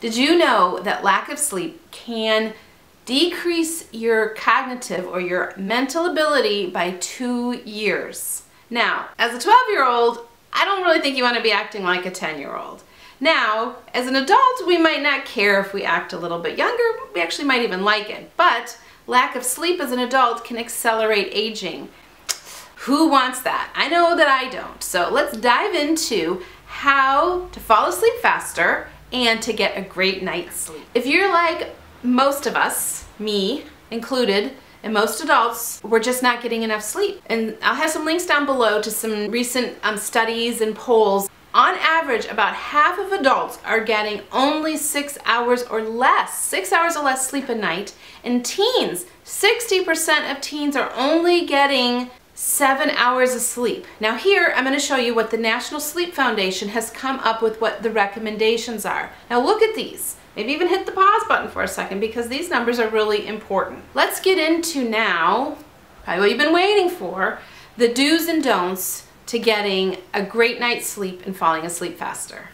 Did you know that lack of sleep can decrease your cognitive or your mental ability by 2 years? Now, as a 12-year-old, I don't really think you want to be acting like a 10-year-old. Now, as an adult, we might not care if we act a little bit younger. We actually might even like it. But lack of sleep as an adult can accelerate aging. Who wants that? I know that I don't. So let's dive into how to fall asleep faster and to get a great night's sleep. If you're like most of us, me included, and most adults, we're just not getting enough sleep. And I'll have some links down below to some recent studies and polls. On average, about half of adults are getting only 6 hours or less, 6 hours or less sleep a night. And teens, 60% of teens are only getting 7 hours of sleep. Now here, I'm going to show you what the National Sleep Foundation has come up with, what the recommendations are. Now look at these. Maybe even hit the pause button for a second because these numbers are really important. Let's get into now, probably what you've been waiting for, the do's and don'ts to getting a great night's sleep and falling asleep faster.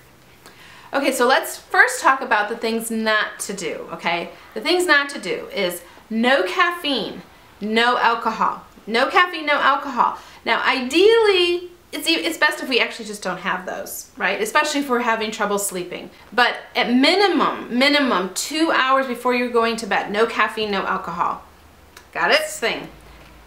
Okay, so let's first talk about the things not to do, okay? The things not to do is no caffeine, no alcohol. No caffeine, no alcohol. Now, ideally, it's best if we actually just don't have those, right? Especially if we're having trouble sleeping. But at minimum 2 hours before you're going to bed, no caffeine, no alcohol. Got it? Thing.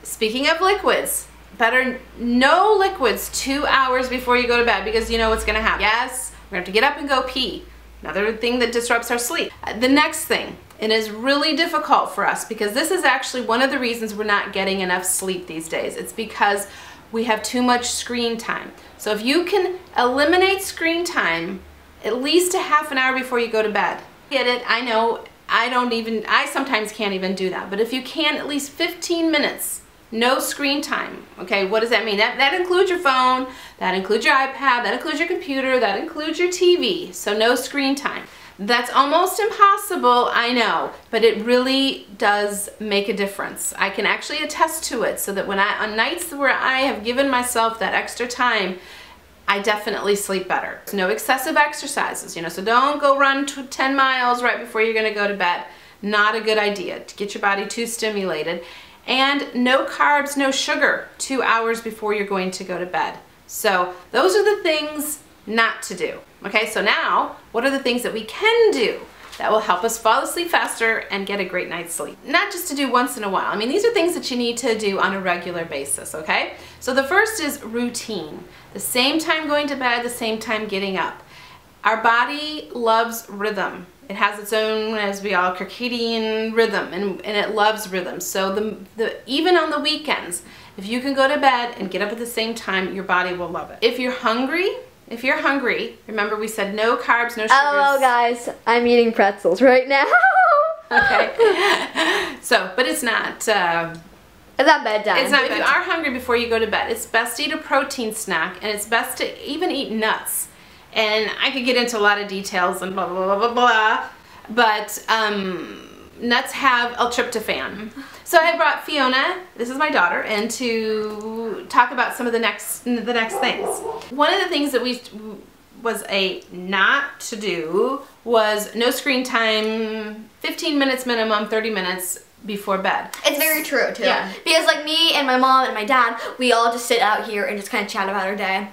Speaking of liquids, better no liquids 2 hours before you go to bed because you know what's going to happen. Yes, we're going to have to get up and go pee. Another thing that disrupts our sleep. The next thing, it is really difficult for us because this is actually one of the reasons we're not getting enough sleep these days. It's because we have too much screen time. So if you can eliminate screen time at least a half an hour before you go to bed. Get it? I know, I sometimes can't even do that. But if you can, at least 15 minutes. No screen time. Okay, what does that mean? That includes your phone, that includes your iPad, that includes your computer, that includes your TV. So no screen time. That's almost impossible, I know, but it really does make a difference. I can actually attest to it so that when on nights where I have given myself that extra time, I definitely sleep better. No excessive exercises, you know, so don't go run 10 miles right before you're gonna go to bed. Not a good idea to get your body too stimulated. And no carbs, no sugar 2 hours before you're going to go to bed. So those are the things not to do. Okay, so now what are the things that we can do that will help us fall asleep faster and get a great night's sleep? Not just to do once in a while. I mean, these are things that you need to do on a regular basis, okay? So the first is routine. The same time going to bed, the same time getting up. Our body loves rhythm. It has its own, as we all, circadian rhythm, and it loves rhythm. So even on the weekends, if you can go to bed and get up at the same time, your body will love it. If you're hungry, remember we said no carbs, no sugars. Oh, guys, I'm eating pretzels right now. Okay. So, but it's not... it's not bedtime. It's not. If you are hungry before you go to bed, it's best to eat a protein snack, and it's best to even eat nuts. And I could get into a lot of details and blah, blah, blah, blah, blah, but nuts have l-trytophan. So I brought Fiona, this is my daughter, and to talk about some of the next things. One of the things that was a not to do was no screen time, 15 minutes minimum, 30 minutes before bed. It's very true too. Yeah. Because like me and my mom and my dad, we all just sit out here and just kind of chat about our day.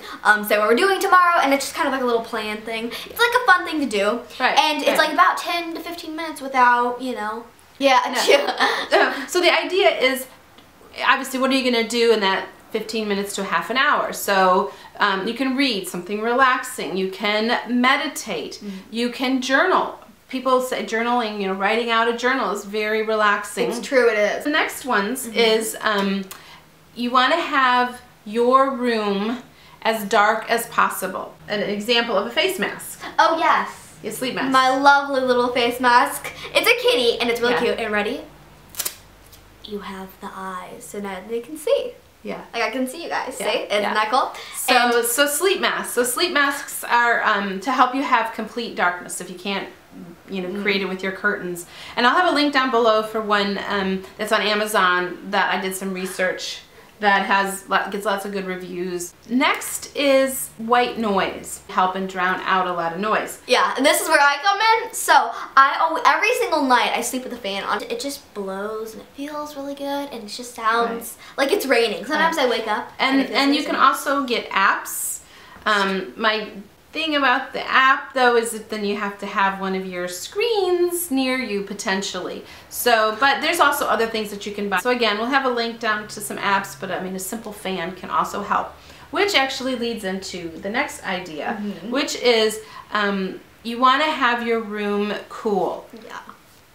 Say what we're doing tomorrow, and it's just kind of like a little plan thing. It's like a fun thing to do. Right. And it's like about 10 to 15 minutes without, you know. Yeah. No. So the idea is, obviously, what are you going to do in that 15 minutes to half an hour? So you can read something relaxing. You can meditate. Mm-hmm. You can journal. People say journaling, you know, writing out a journal is very relaxing. It's true, it is. The next ones is you want to have your room as dark as possible. An example of a face mask. Oh, yes. A sleep mask. My lovely little face mask. It's a kitty, and it's really cute. And ready? You have the eyes, so now they can see. Yeah. Like I can see you guys, see? Isn't that cool? So sleep masks. So sleep masks are to help you have complete darkness if you can't, you know, create it with your curtains. And I'll have a link down below for one that's on Amazon that I did some research that gets lots of good reviews. Next is white noise, helping drown out a lot of noise. Yeah, and this is where I come in. So every single night I sleep with the fan on. It just blows and it feels really good and it just sounds like it's raining. Sometimes I wake up and you can also get apps. My thing about the app though is that then you have to have one of your screens near you potentially. So, but there's also other things that you can buy. So again, we'll have a link down to some apps, but I mean a simple fan can also help. Which actually leads into the next idea, which is you want to have your room cool. Yeah.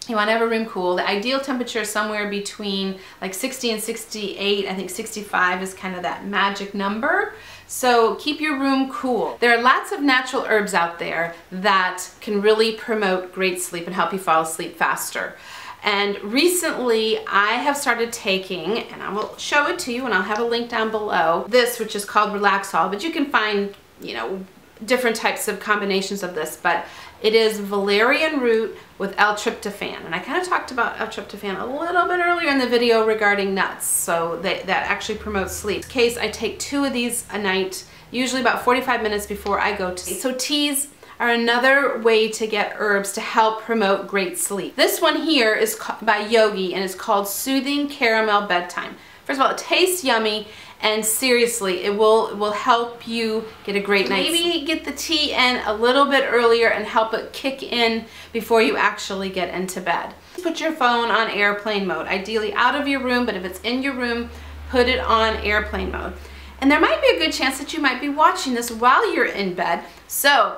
You want to have a room cool. The ideal temperature is somewhere between like 60 and 68. I think 65 is kind of that magic number. So keep your room cool. There are lots of natural herbs out there that can really promote great sleep and help you fall asleep faster. And recently I have started taking, and I will show it to you and I'll have a link down below, this which is called Relaxol, but you can find, you know, different types of combinations of this, but it is valerian root with l-trytophan. And I kind of talked about l-trytophan a little bit earlier in the video regarding nuts, so that actually promotes sleep. In this case, I take 2 of these a night, usually about 45 minutes before I go to sleep. So teas are another way to get herbs to help promote great sleep. This one here is by Yogi and is called Soothing Caramel Bedtime. First of all, it tastes yummy, and seriously, it will help you get a great night's sleep. Maybe get the tea in a little bit earlier and help it kick in before you actually get into bed. Put your phone on airplane mode, ideally out of your room, but if it's in your room, put it on airplane mode. And there might be a good chance that you might be watching this while you're in bed, so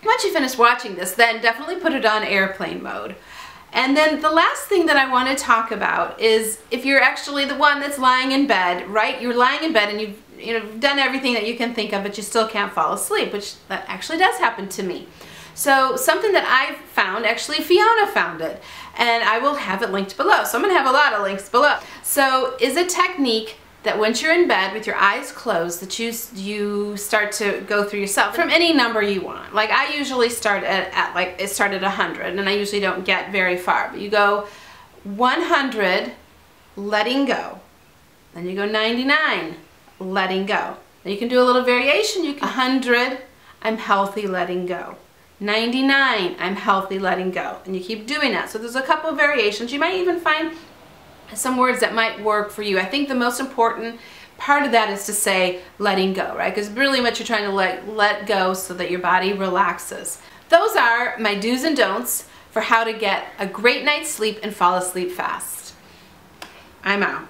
once you finish watching this, then definitely put it on airplane mode. And then the last thing that I want to talk about is if you're actually the one that's lying in bed, right? You're lying in bed and you've done everything that you can think of, but you still can't fall asleep, which that actually does happen to me. So something that I found, actually Fiona found it, and I will have it linked below. So I'm going to have a lot of links below. So is a technique that once you're in bed with your eyes closed, that you start to go through yourself from any number you want. Like I usually start at like, it started 100, and I usually don't get very far, but you go 100, letting go. Then you go 99, letting go. Then you can do a little variation. You can 100, I'm healthy, letting go. 99, I'm healthy, letting go. And you keep doing that. So there's a couple of variations. You might even find some words that might work for you. I think the most important part of that is to say letting go, right? Because really what you're trying to let go so that your body relaxes. Those are my do's and don'ts for how to get a great night's sleep and fall asleep fast. I'm out.